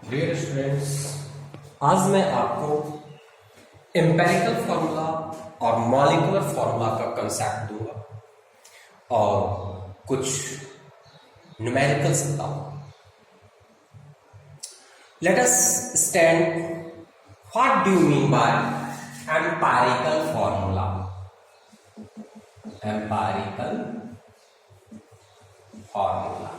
Dear students, आज मैं आपको एम्पेरिकल फार्मूला और मॉलिक्यूलर फार्मूला का कंसेप्ट दूंगा और कुछ न्यूमेरिकल्स बताऊंगा। Let us stand what do you mean by empirical formula. Empirical formula,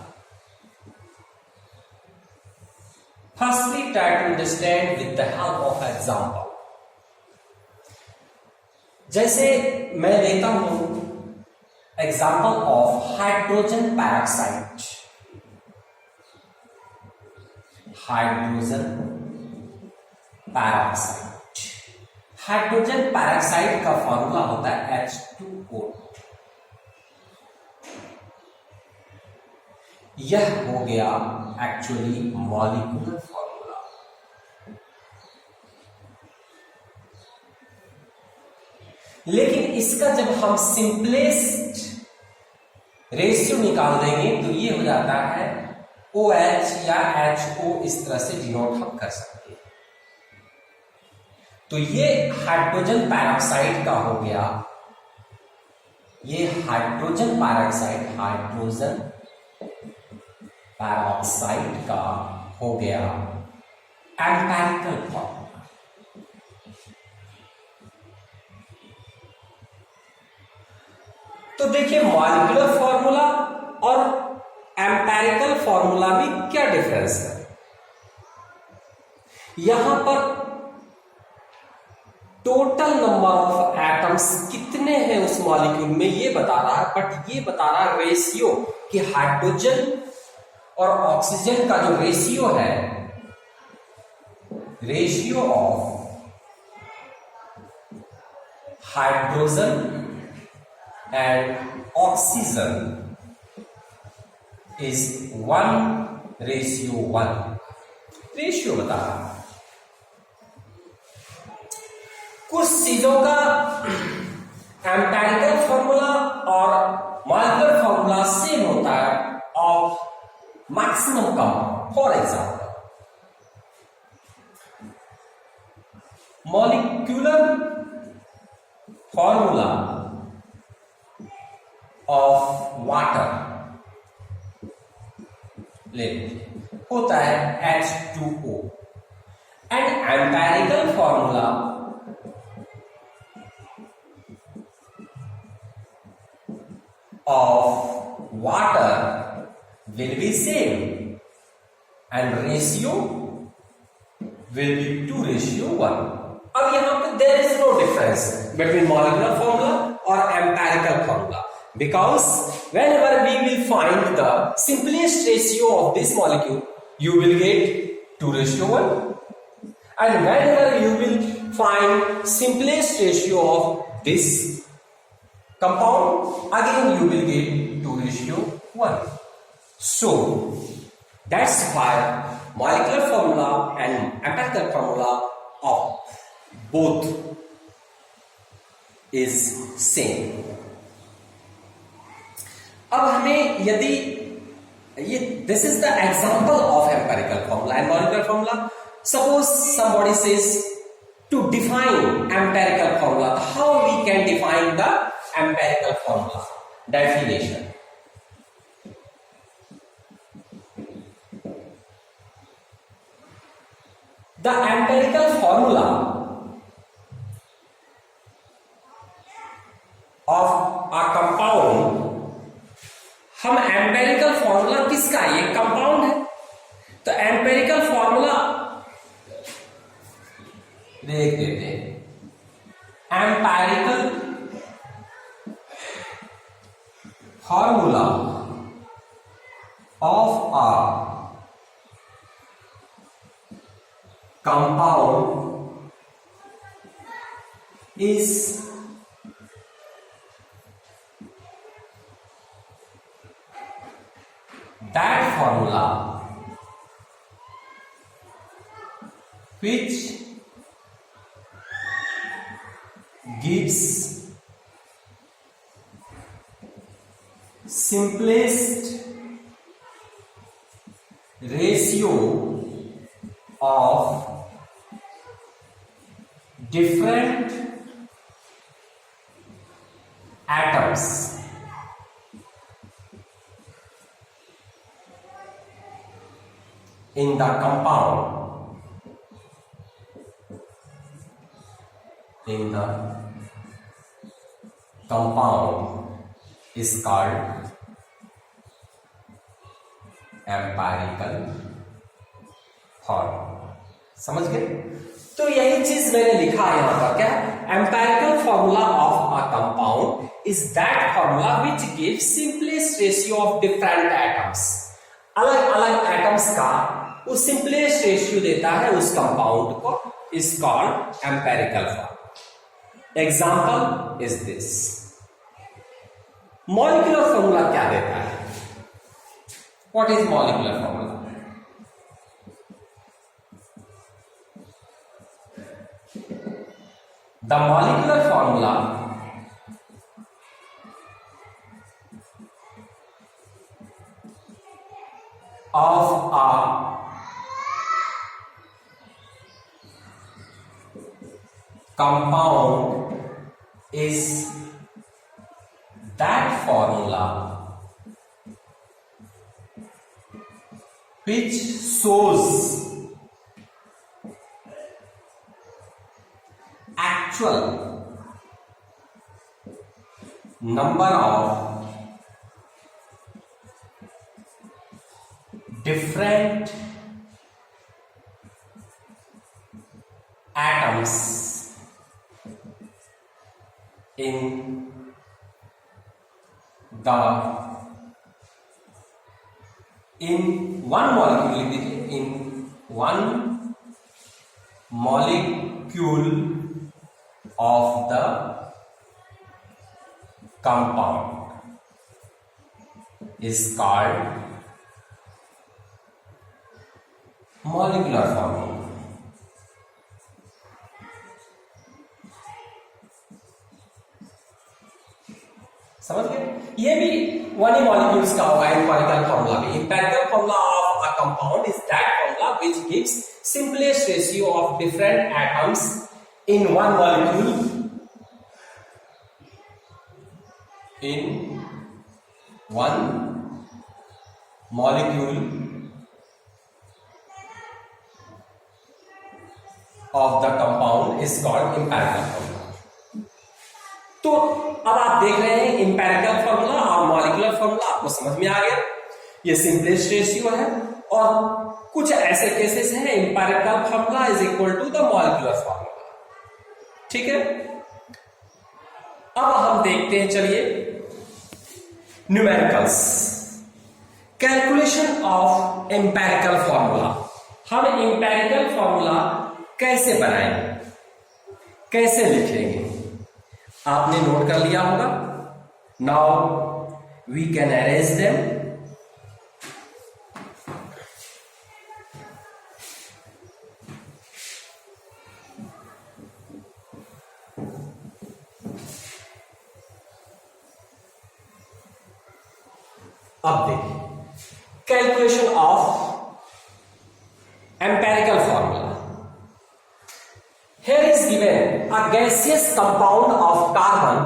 firstly try to understand with the help of example। जैसे मैं लेता हूं example of hydrogen peroxide. Hydrogen peroxide hydrogen peroxide का formula होता है H2O। यह हो गया एक्चुअली मॉलिक्यूलर फॉर्मूला। लेकिन इसका जब हम सिंपलेस्ट रेशियो निकाल देंगे तो ये हो जाता है OH या HO, इस तरह से डिनोट हम कर सकते हैं। तो ये हाइड्रोजन पैरोक्साइड का हो गया, ये हाइड्रोजन पैरोक्साइड का हो गया एम्पेरिकल फॉर्मूला। तो देखिए मॉलिक्यूलर फॉर्मूला और एम्पेरिकल फॉर्मूला में क्या डिफरेंस है। यहां पर टोटल नंबर ऑफ एटम्स कितने हैं उस मॉलिक्यूल में ये बता रहा है, बट ये बता रहा है रेशियो कि हाइड्रोजन और ऑक्सीजन का जो रेशियो है, ratio of hydrogen and oxygen is 1:1। Ratio बता रहा है। कुछ चीजों का एम्पेरिकल फॉर्मूला और मॉलिक्यूलर फॉर्मूला सेम होता है of maximum compound। For example, molecular formula of water ले होता है H2O and empirical formula of water will be same and ratio will be 2:1। अब यहां पे there is no difference between molecular formula or empirical formula, because whenever we will find the simplest ratio of this molecule you will get 2:1, and whenever you will find simplest ratio of this compound again you will get 2:1। So that's why molecular formula and empirical formula of both is same। अब हमें यदि ये this is the example of empirical formula and molecular formula, suppose somebody says to define empirical formula, how we can define the empirical formula? Definition: the empirical formula of a compound। हम empirical formula किसका, ये compound है, तो empirical formula देख देते हैं। Empirical formula of a compound is that formula which gives simplest ratio of different atoms in the compound is called empirical formula. समझ गए? तो यही चीज मैंने लिखा है यहां पर, क्या? Empirical formula of a compound is that formula which gives simplest ratio of different atoms. अलग अलग एटम्स का वो सिंपलेस्ट रेशियो देता है उस कंपाउंड को, is called empirical formula. Example is this. Molecular formula क्या देता है? What is molecular formula? The molecular formula of a compound is that formula which shows actual number of different atoms in one molecule, in one molecule of the compound is called molecular formula। समझ गए? ये भी one ही molecules का होगा empirical formula भी। Empirical formula of a compound is that formula which gives simplest ratio of different atoms in one molecule of the compound is called empirical formula. तो अब आप देख रहे हैं एम्पिरिकल फॉर्मूला और मॉलिक्यूलर फॉर्मूला आपको समझ में आ गया। ये सिंपलेस्ट रेशियो है और कुछ ऐसे केसेस हैं empirical formula is equal to the molecular formula. ठीक है, अब हम देखते हैं, चलिए, numericals, calculation of empirical formula. हम एम्पिरिकल फॉर्मूला कैसे बनाएंगे, कैसे लिखेंगे, आपने नोट कर लिया होगा। Now we can arrange them. अब देखिए, calculation of empirical formula. Here is given a gaseous compound of carbon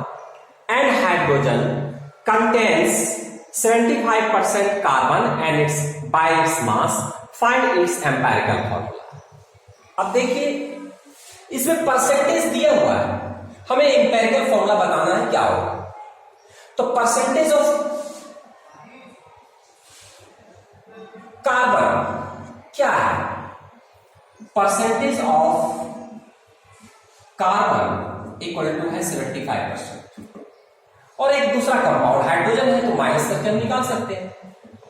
and hydrogen contains 75% carbon and its by its mass find its empirical formula। अब देखिए, इसमें percentage दिया हुआ है, हमें empirical formula बताना है क्या होगा। तो परसेंटेज ऑफ कार्बन क्या है? Percentage of carbon equal to है 75%। और एक दूसरा कंपाउंड हाइड्रोजन है तो माइनस करके हम निकाल सकते हैं।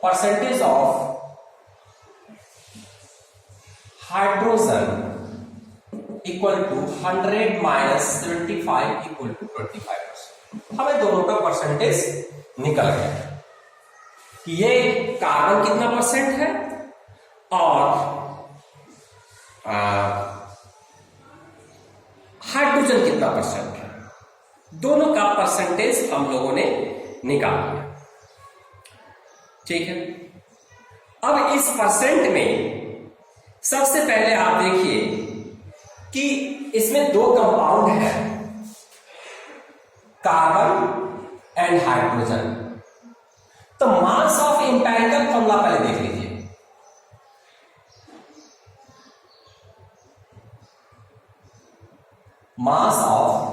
Percentage of hydrogen equal to 100 minus 75 equal to 25%। हमें दोनों का परसेंटेज निकल गया कि ये कार्बन कितना परसेंट है और हाइड्रोजन कितना परसेंट है, दोनों का परसेंटेज हम लोगों ने निकाल लिया। ठीक है, अब इस परसेंट में सबसे पहले आप देखिए कि इसमें दो कंपाउंड है, कार्बन एंड हाइड्रोजन। तो मास ऑफ एम्पिरिकल फॉर्मूला पहले देख लीजिए। मास ऑफ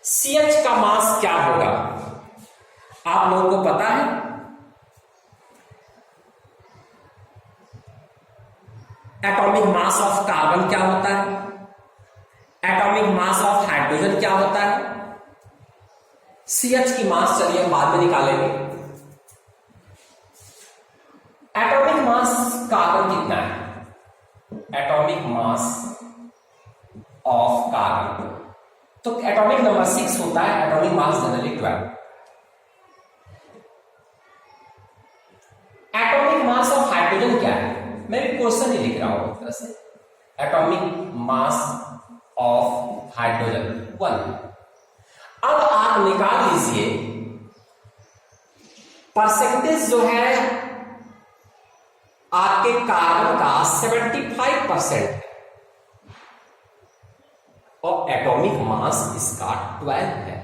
CH का मास क्या होगा आप लोगों को पता है? एटॉमिक मास ऑफ कार्बन क्या होता है? एटॉमिक मास ऑफ हाइड्रोजन क्या होता है? CH की मास चलिए हम बाद में निकालेंगे। एटॉमिक मास कार्बन कितना है? एटॉमिक मास ऑफ कार्बन तो एटॉमिक नंबर 6 होता है, atomic mass generally 12। Atomic mass of hydrogen क्या है? मैं भी क्वेश्चन ही लिख रहा हूं एक तरह से। Atomic mass of hydrogen 1। अब आप निकाल लीजिए परसेंटेज जो है आपके कार्बन का 75% है और एटॉमिक मास इसका 12 है।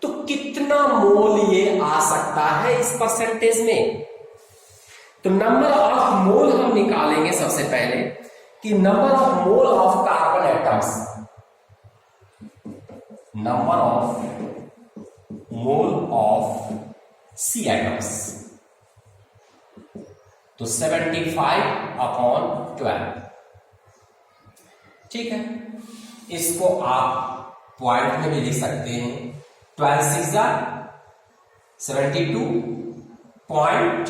तो कितना मोल ये आ सकता है इस परसेंटेज में? तो नंबर ऑफ मोल हम निकालेंगे सबसे पहले कि number of mole of carbon atoms, number of mole of C atoms, तो 75/12। ठीक है, इसको आप पॉइंट में भी लिख सकते हैं। 12 6 जा 72 पॉइंट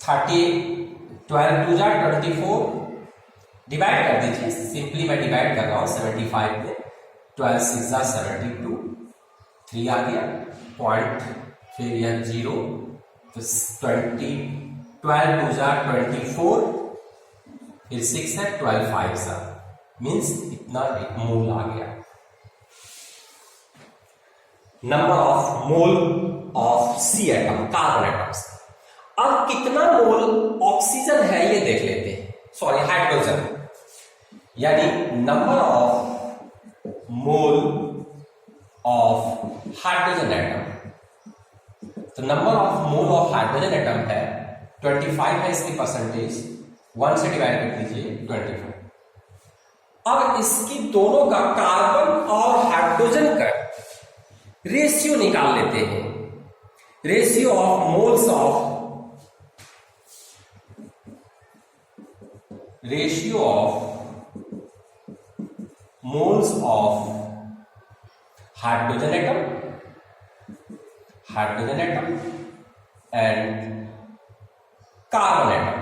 30, 12 2 जा 24, डिवाइड कर दीजिए। सिंपली मैं डिवाइड कर रहा हूं 75 में। 12 6 जा 72, 3 आ गया पॉइंट, फिर यह 0 तो 20, 12 2 जा 24, फिर 6 है 12 5 सा मीन्स इतना एक मोल आ गया। Number of mole of C atom, carbon atoms. अब कितना मोल ऑक्सीजन है ये देख लेते हैं, सॉरी हाइड्रोजन, यानी number of mole of hydrogen atom. तो number of mole of hydrogen atom है 25 है इसकी परसेंटेज, 1 से डिवाइड कर दीजिए 25। अब इसकी दोनों का कार्बन और हाइड्रोजन का रेशियो निकाल लेते हैं। Ratio of moles of hydrogen atom and carbon atom.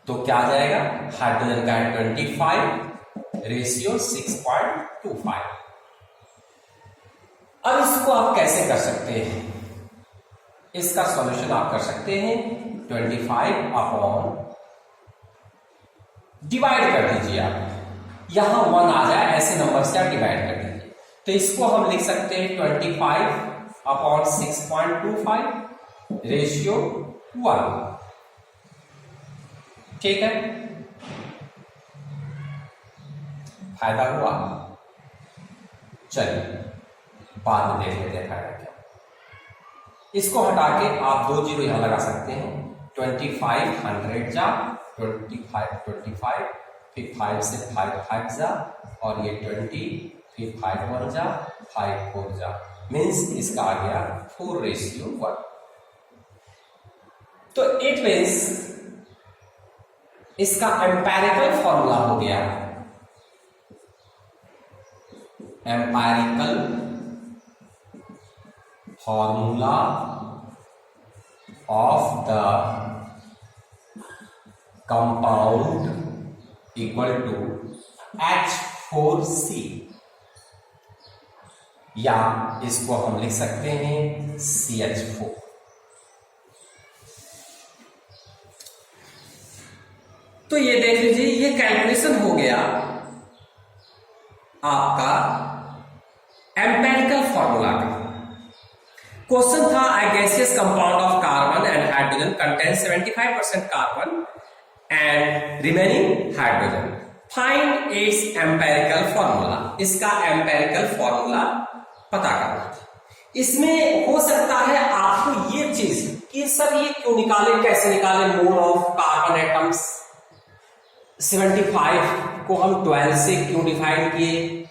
तो क्या आ जाएगा? हाइड्रोजन का है 25, रेशियो 6.25। अब इसको आप कैसे कर सकते हैं? इसका सॉल्यूशन आप कर सकते हैं 25 अपॉन, डिवाइड कर दीजिए आप, यहां 1 आ जाए ऐसे नंबर से आप डिवाइड कर दीजिए। तो इसको हम लिख सकते हैं 25 अपॉन 6.25 रेशियो 1। ठीक है, फायदा हुआ। चलिए बाद में देख लेते हैं फायदा क्या। इसको हटा के आप 2 जीरो यहां लगा सकते हैं। 25 100 जा 25, फिर 5 से 5 जा, और ये 20, फिर 5 1 जा 5 4 जा, मीन्स इसका आ गया 4:1। तो इट मीन्स इसका एम्पिरिकल फॉर्मूला हो गया, empirical formula of the compound equal to H4C, या इसको हम लिख सकते हैं CH4। तो ये देख लीजिए, ये कैलकुलेशन हो गया आपका एम्पेरिकल फॉर्मूला का क्वेश्चन था। अ gaseous compound of carbon and hydrogen contains 75% carbon and remaining hydrogen, find its empirical formula. इसका एम्पेरिकल फॉर्मूला पता करना था। इसमें हो सकता है आपको ये चीज कि सर ये क्यों निकाले, कैसे निकाले, मोल ऑफ कार्बन एटम्स 75 को हम 12 से क्यों डिवाइड किए,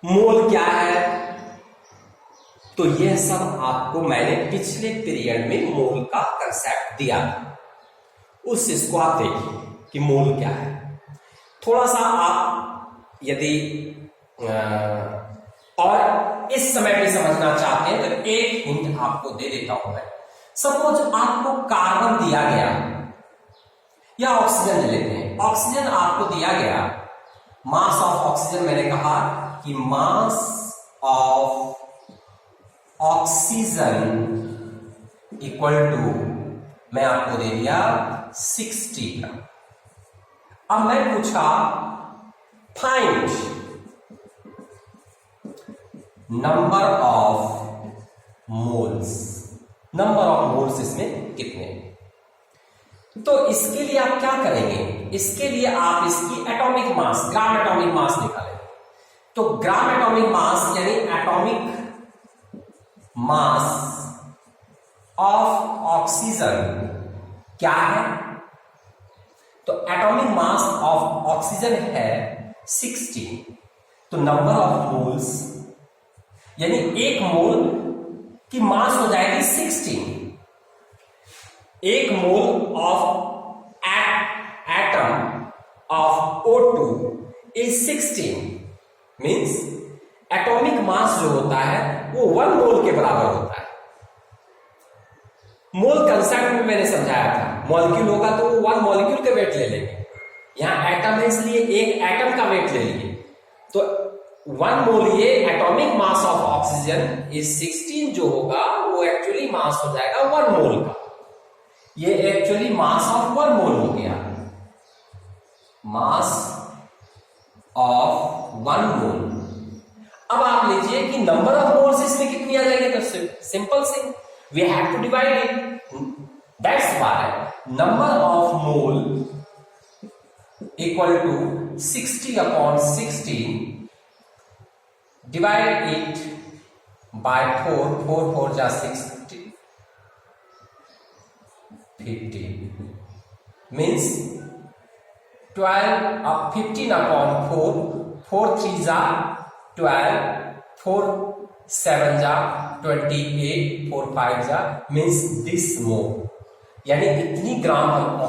मोल क्या है। तो यह सब आपको मैंने पिछले पीरियड में मोल का कंसेप्ट दिया था, उस इसको आप देखिए कि मोल क्या है। थोड़ा सा आप यदि और इस समय भी समझना चाहते हैं तो एक हिंट आपको दे देता हूं मैं। सपोज आपको कार्बन दिया गया या ऑक्सीजन ले लेते हैं, ऑक्सीजन आपको दिया गया, मास ऑफ ऑक्सीजन मैंने कहा कि mass of oxygen equal to मैं आपको दे दिया 60 ग्राम। अब मैं पूछा find number of moles, number of moles इसमें कितने। तो इसके लिए आप क्या करेंगे, इसके लिए आप इसकी atomic mass, gram atomic mass निकालेंगे। तो ग्राम एटॉमिक मास यानी एटॉमिक मास ऑफ ऑक्सीजन क्या है। तो एटॉमिक मास ऑफ ऑक्सीजन है 60, तो नंबर ऑफ मोल्स यानी एक मोल की मास हो जाएगी 16। एक mole of atom of O2 is 16, means atomic mass जो होता है वो 1 मोल के बराबर होता है। मोल कंसेप्ट में मैंने समझाया था, मॉलिक्यूल होगा तो वो 1 मॉलिक्यूल का वेट ले लेंगे, यहां एटम है इसलिए एक एटम का वेट ले लिए। तो 1 मोल ये atomic mass of oxygen is 16 जो होगा वो एक्चुअली मास हो जाएगा 1 मोल का। ये एक्चुअली मास ऑफ 1 मोल हो गया, मास ऑफ 1 मोल। अब आप लीजिए कि नंबर ऑफ मोल्स इसमें कितनी आ जाएगी, तो simple thing, we have to divide it. That's why number of mole equal to 60 upon 16, divide it by 4, 4 4 जा 60, 50 मीन्स 12 15 अपॉन 4, 4 3 जा 12, 4 7 जा 28, 4 5 जा मीन्स दिस मोल, यानी इतनी ग्राम हम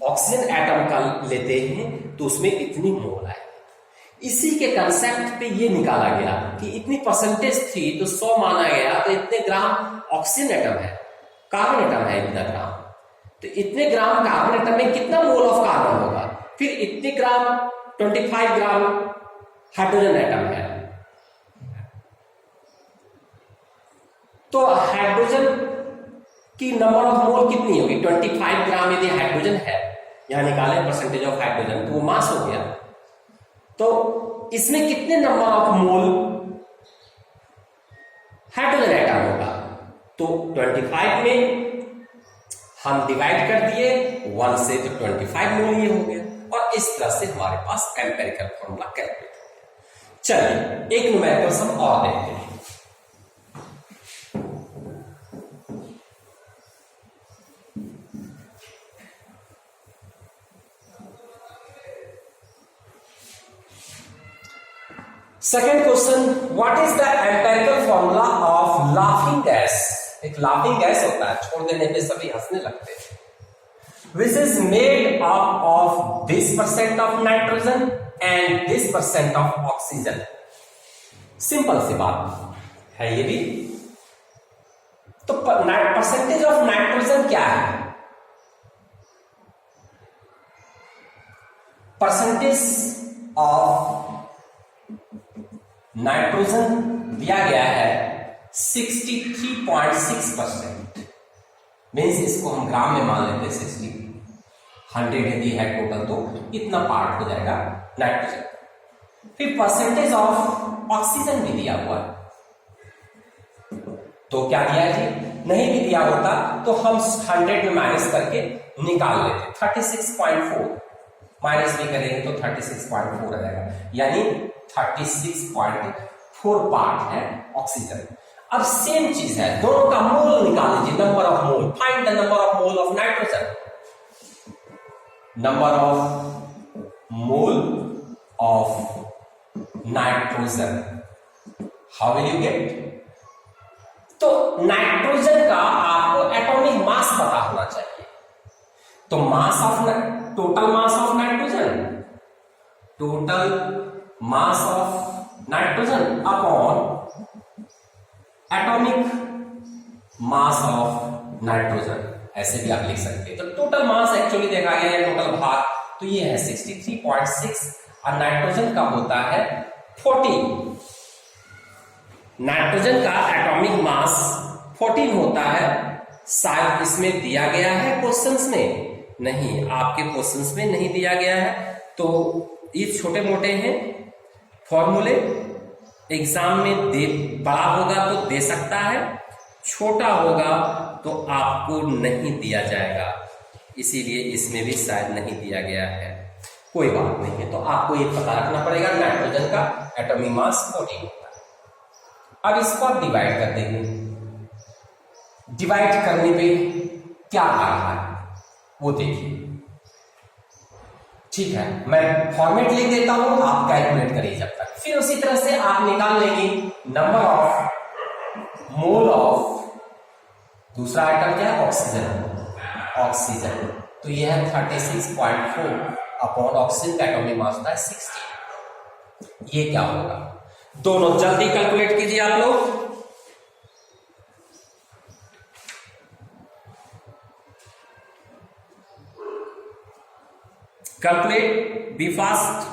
ऑक्सीजन एटम का लेते हैं तो उसमें इतनी मोल आए। इसी के कंसेप्ट पे ये निकाला गया कि इतनी परसेंटेज थी तो 100 माना गया, तो इतने ग्राम ऑक्सीजन एटम है, कार्बन एटम है इतना ग्राम, तो इतने ग्राम कार्बन एटम में कितना मोल ऑफ कार्बन होगा। फिर इतने ग्राम 25 ग्राम हाइड्रोजन एटम है, तो हाइड्रोजन की नंबर ऑफ मोल कितनी होगी, 25 ग्राम यदि हाइड्रोजन है, यहां निकाले परसेंटेज ऑफ हाइड्रोजन तो वो मास हो गया। तो इसमें कितने number of mole hydrogen atom होगा, तो 25 में हम डिवाइड कर दिए 1 से, तो 25 मोल ये हो गया, और इस तरह से हमारे पास एम्पेरिकल फॉर्मूला कैलकुलेट हो गया। चलिए एक न्यूमेरिकल सम और देखते हैं। Second question, what is the empirical formula of laughing gas. एक लाफिंग गैस होता है, छोड़ देने पे सभी हंसने लगते हैं, which is made up of this % of nitrogen and this % of oxygen. Simple सी बात है ये भी। तो परसेंटेज ऑफ नाइट्रोजन क्या है, परसेंटेज ऑफ नाइट्रोजन दिया गया है 63.6%, मीन्स इसको हम ग्राम में मान लेते हैं 60, 100 यदि है टोटल तो इतना पार्ट हो जाएगा नाइट्रोजन। फिर परसेंटेज ऑफ ऑक्सीजन भी दिया हुआ है, तो क्या दिया जी, नहीं भी दिया होता तो हम 100 में माइनस करके निकाल लेते। 36.4 माइनस भी करेंगे तो 36.4 आ जाएगा, यानी 36.4 पार्ट है ऑक्सीजन। अब सेम चीज है, दोनों का मोल निकाल लीजिए, number of mole, find the number of mole of nitrogen, number of mole of nitrogen, how will you get? तो नाइट्रोजन का आपको एटॉमिक मास पता होना चाहिए, तो mass of total mass of nitrogen, total mass of nitrogen upon atomic mass of nitrogen, ऐसे भी आप लिख सकते हैं। तो टोटल मास एक्चुअली देखा गया है, टोटल भाग तो ये है 63.6 और नाइट्रोजन का होता है 40। नाइट्रोजन का एटॉमिक मास 14 होता है, शायद इसमें दिया गया है क्वेश्चंस में, नहीं आपके क्वेश्चंस में नहीं दिया गया है, तो ये छोटे मोटे हैं फॉर्मूले, एग्जाम में दे बड़ा होगा तो दे सकता है, छोटा होगा तो आपको नहीं दिया जाएगा, इसीलिए इसमें भी शायद नहीं दिया गया है, कोई बात नहीं है। तो आपको ये पता रखना पड़ेगा, नाइट्रोजन का एटॉमिक मास 14 होता है। अब इसको आप डिवाइड कर देंगे, डिवाइड करने पे क्या आ रहा है वो देखिए, ठीक है, मैं फॉर्मेट लिख देता हूं, आप कैलकुलेट करिए जब तक। फिर उसी तरह से आप निकाल लेंगे नंबर ऑफ मोल ऑफ दूसरा आइटम क्या है, ऑक्सीजन, ऑक्सीजन, तो यह है 36.4 अपॉन ऑक्सीजन का एटॉमिक मास होता है 16। ये क्या होगा, दोनों जल्दी कैलकुलेट कीजिए आप लोग। Calculate, be fast.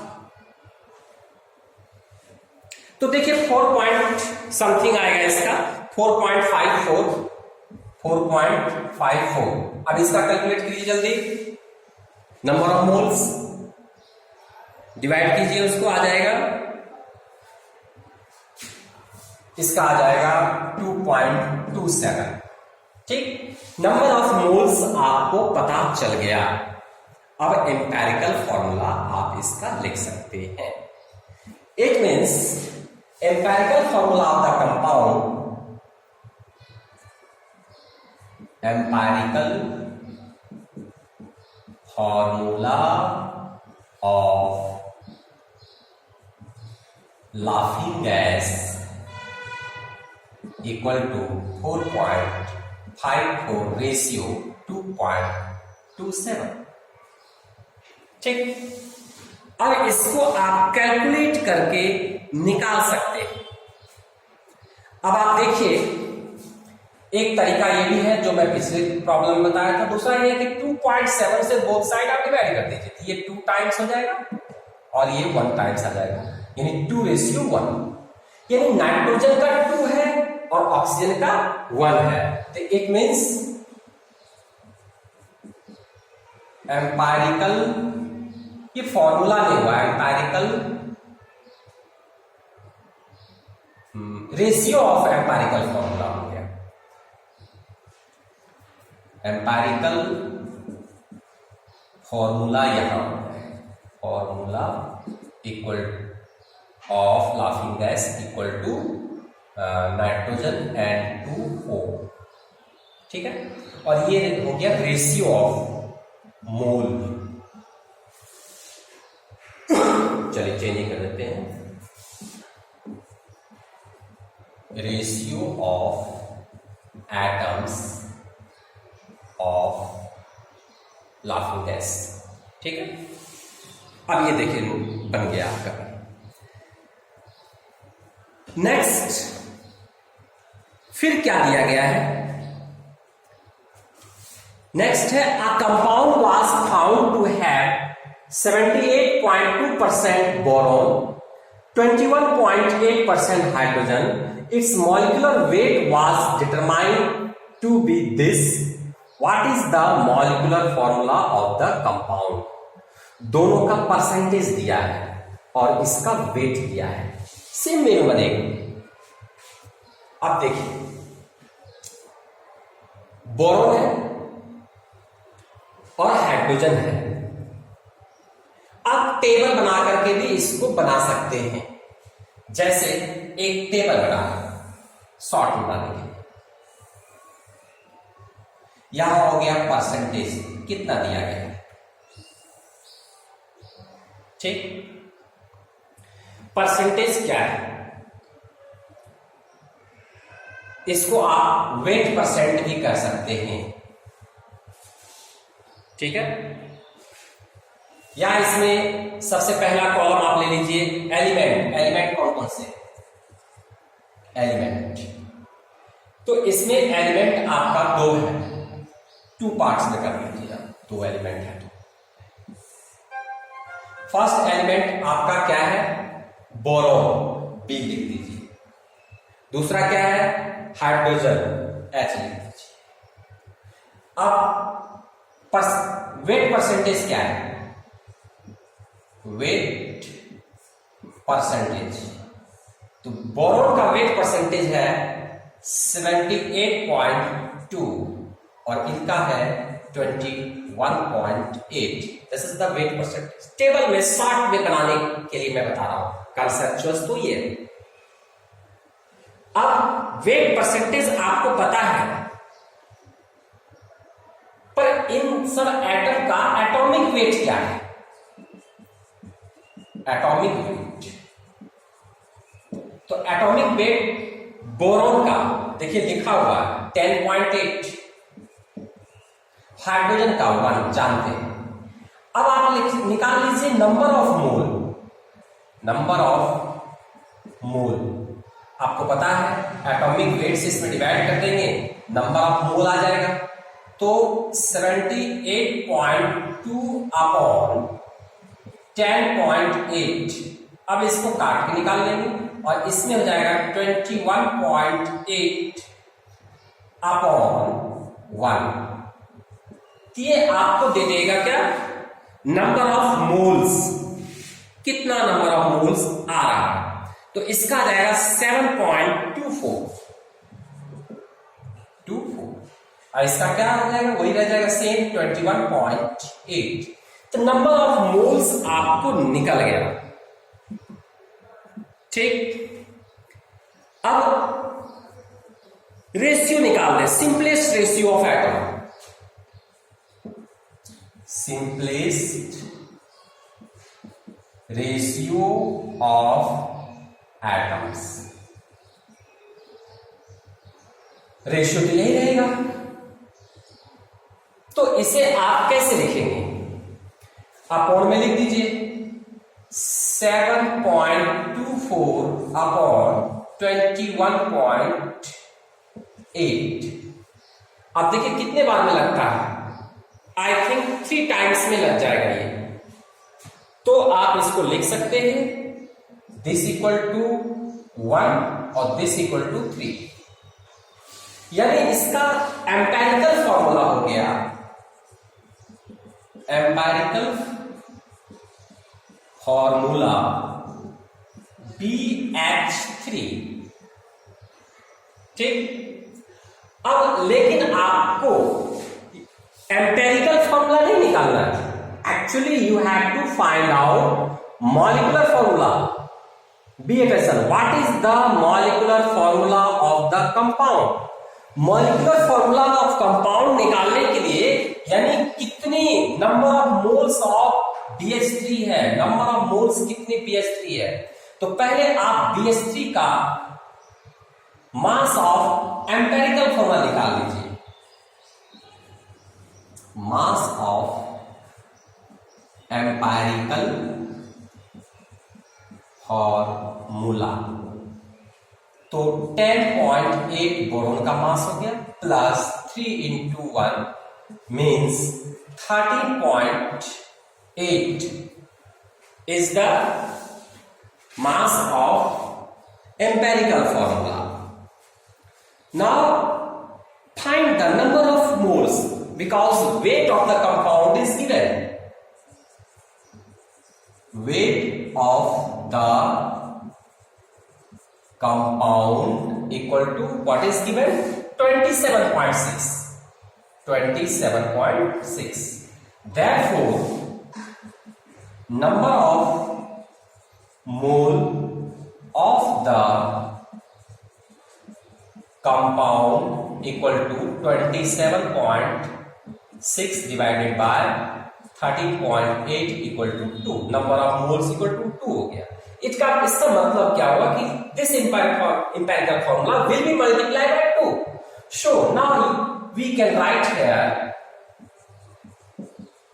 तो देखिए 4 पॉइंट समथिंग आएगा इसका, 4.54, 4.54। अब इसका कैलकुलेट कीजिए जल्दी, नंबर ऑफ मोल्स डिवाइड कीजिए, उसको आ जाएगा, इसका आ जाएगा 2.27। ठीक, नंबर ऑफ मोल्स आपको पता चल गया। अब एम्पेरिकल फॉर्मूला आप इसका लिख सकते हैं। It means empirical formula of the compound, empirical formula of laughing gas equal to 4.54 ratio 2.27। ठीक, अब इसको आप कैलकुलेट करके निकाल सकते हैं। अब आप देखिए, एक तरीका ये भी है जो मैं पिछले प्रॉब्लम में बताया था, दूसरा ये है कि 2.7 से बोथ साइड आप डिवाइड कर दीजिए, ये 2 टाइम्स हो जाएगा और ये 1 टाइम्स आ जाएगा, यानी 2:1, यानी नाइट्रोजन का 2 है और ऑक्सीजन का 1 है, तो इट मीन्स एम्पायरिकल, ये फॉर्मूला नहीं हुआ, empirical ratio of empirical formula हो गया, एम्पायरिकल फॉर्मूला यहां formula equal of laughing gas equal to nitrogen and 2O। ठीक है, और ये हो गया रेशियो ऑफ मोल। चलिए चेंज कर देते हैं, ratio of atoms of laughing gas. ठीक है, अब ये देखिए बन गया आपका। नेक्स्ट, फिर क्या दिया गया है, नेक्स्ट है a compound was found to have 78.2% boron, 21.8% hydrogen. Its molecular weight was determined to be this. What is the molecular formula of the compound? दोनों का परसेंटेज दिया है, और इसका वेट दिया है, सेम मेनू बनेगा। अब देखिए बोरोन है और हाइड्रोजन है। आप टेबल बना करके भी इसको बना सकते हैं, जैसे एक टेबल बना शॉर्ट बनाने के लिए। यहां हो गया परसेंटेज कितना दिया गया है, ठीक। परसेंटेज क्या है, इसको आप वेट परसेंट भी कह सकते हैं, ठीक है। या इसमें सबसे पहला कॉलम आप ले लीजिए एलिमेंट। एलिमेंट कौन कौन से एलिमेंट, तो इसमें एलिमेंट आपका दो है, 2 पार्ट्स में कर लीजिए, 2 एलिमेंट है। फर्स्ट एलिमेंट आपका क्या है, बोरोन, बी लिख दीजिए। दूसरा क्या है, हाइड्रोजन, एच लिख दीजिए। अब वेट परसेंटेज क्या है, वेट परसेंटेज, तो बोरोन का वेट परसेंटेज है 78.2 और इनका है 21.8। This is the wait percentage. Table में शॉर्ट में बनाने के लिए मैं बता रहा हूं, कंसेप्चुअल तो ये। अब वेट परसेंटेज आपको पता है, पर इन सब एटम का एटॉमिक वेट क्या है, एटॉमिक वेट। तो एटॉमिक वेट बोरोन का देखिए लिखा हुआ है 10.8, हाइड्रोजन का 1 जानते हैं। अब आप निकाल लीजिए number of mole. Number of मोल आपको पता है, एटॉमिक वेट से इसमें डिवाइड कर देंगे, नंबर ऑफ मोल आ जाएगा। तो 78.2 अपॉन 10.8। अब इसको काट के निकाल लेंगे और इसमें हो जाएगा 21.8 अपॉन 1। ये आपको दे देगा क्या, नंबर ऑफ मोल्स, कितना नंबर ऑफ मोल्स आ रहा है। तो इसका आ जाएगा 7.24। और इसका क्या हो जाएगा, वही रह जाएगा सेम 21.8। तो नंबर ऑफ मोल्स आपको निकल गया, ठीक। अब रेशियो निकाल दें, simplest ratio of atom. Simplest ratio of atoms, ratio तो यही रहेगा। तो इसे आप कैसे लिखेंगे, अपॉन में लिख दीजिए 7.24 अपॉन 21.8। अब देखिए कितने बार में लगता है, आई थिंक 3 टाइम्स में लग जाएगा ये। तो आप इसको लिख सकते हैं दिस इक्वल टू 1 और दिस इक्वल टू 3, यानी इसका एम्पेरिकल फॉर्मूला हो गया, एम्पेरिकल फॉर्मूला BH3, ठीक। अब लेकिन आपको एम्पेरिकल फॉर्मूला नहीं निकालना है, actually you have to find out molecular formula. Be a question, what is the molecular formula of the compound. Molecular formula of compound निकालने के लिए, यानी कितनी number of moles of BH3 है, नंबर ऑफ मोल्स कितनी BH3 है, तो पहले आप BH3 का मास ऑफ एम्पेरिकल फॉर्मूला निकाल लीजिए। मास ऑफ एम्पेरिकल फॉर्मूला, तो 10.8 बोरोन का मास हो गया, plus 3 into 1 means 13.8 is the mass of empirical formula. Now find the number of moles, because weight of the compound is given. Weight of the compound equal to what is given 27.6. 27.6. Therefore, number of mole of the compound equal to 27.6 divided by 13.8 equal to 2. Number of moles equal to 2 हो गया. इसका मतलब क्या हुआ कि this empirical formula will be multiplied by 2. So now we can write here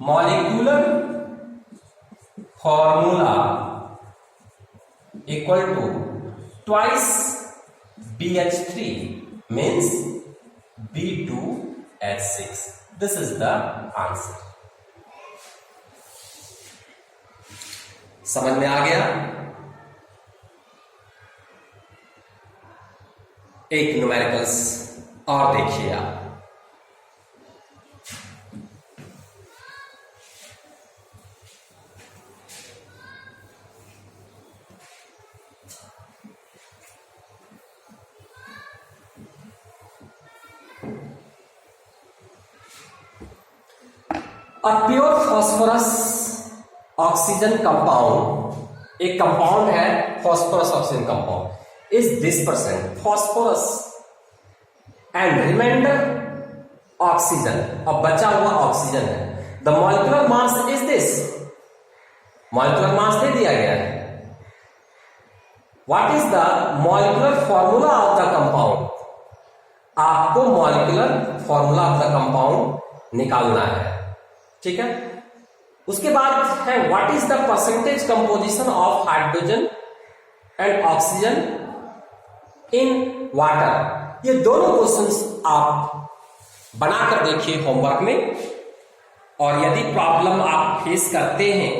molecular formula equal to twice BH3 means B2H6. This is the answer. समझ में आ गया? एक न्यूमेरिकल्स और देखिए आप. A pure phosphorus oxygen compound, एक compound है phosphorus oxygen compound, is this percent phosphorus and remainder oxygen, अब बचा हुआ ऑक्सीजन है. The molecular mass is this, molecular mass दे दिया गया है. What is the molecular formula of the compound? आपको molecular formula of the compound निकालना है. ठीक है. उसके बाद है what is the percentage composition of hydrogen and oxygen in water. ये दोनों क्वेश्चंस आप बनाकर देखिए होमवर्क में. और यदि प्रॉब्लम आप फेस करते हैं,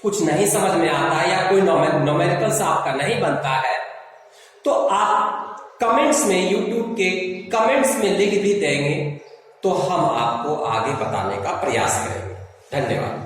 कुछ नहीं समझ में आता है या कोई न्यूमेरिकल्स आपका नहीं बनता है, तो आप कमेंट्स में, यूट्यूब के कमेंट्स में लिख भी देंगे तो हम आपको आगे बताने का प्रयास करेंगे. धन्यवाद.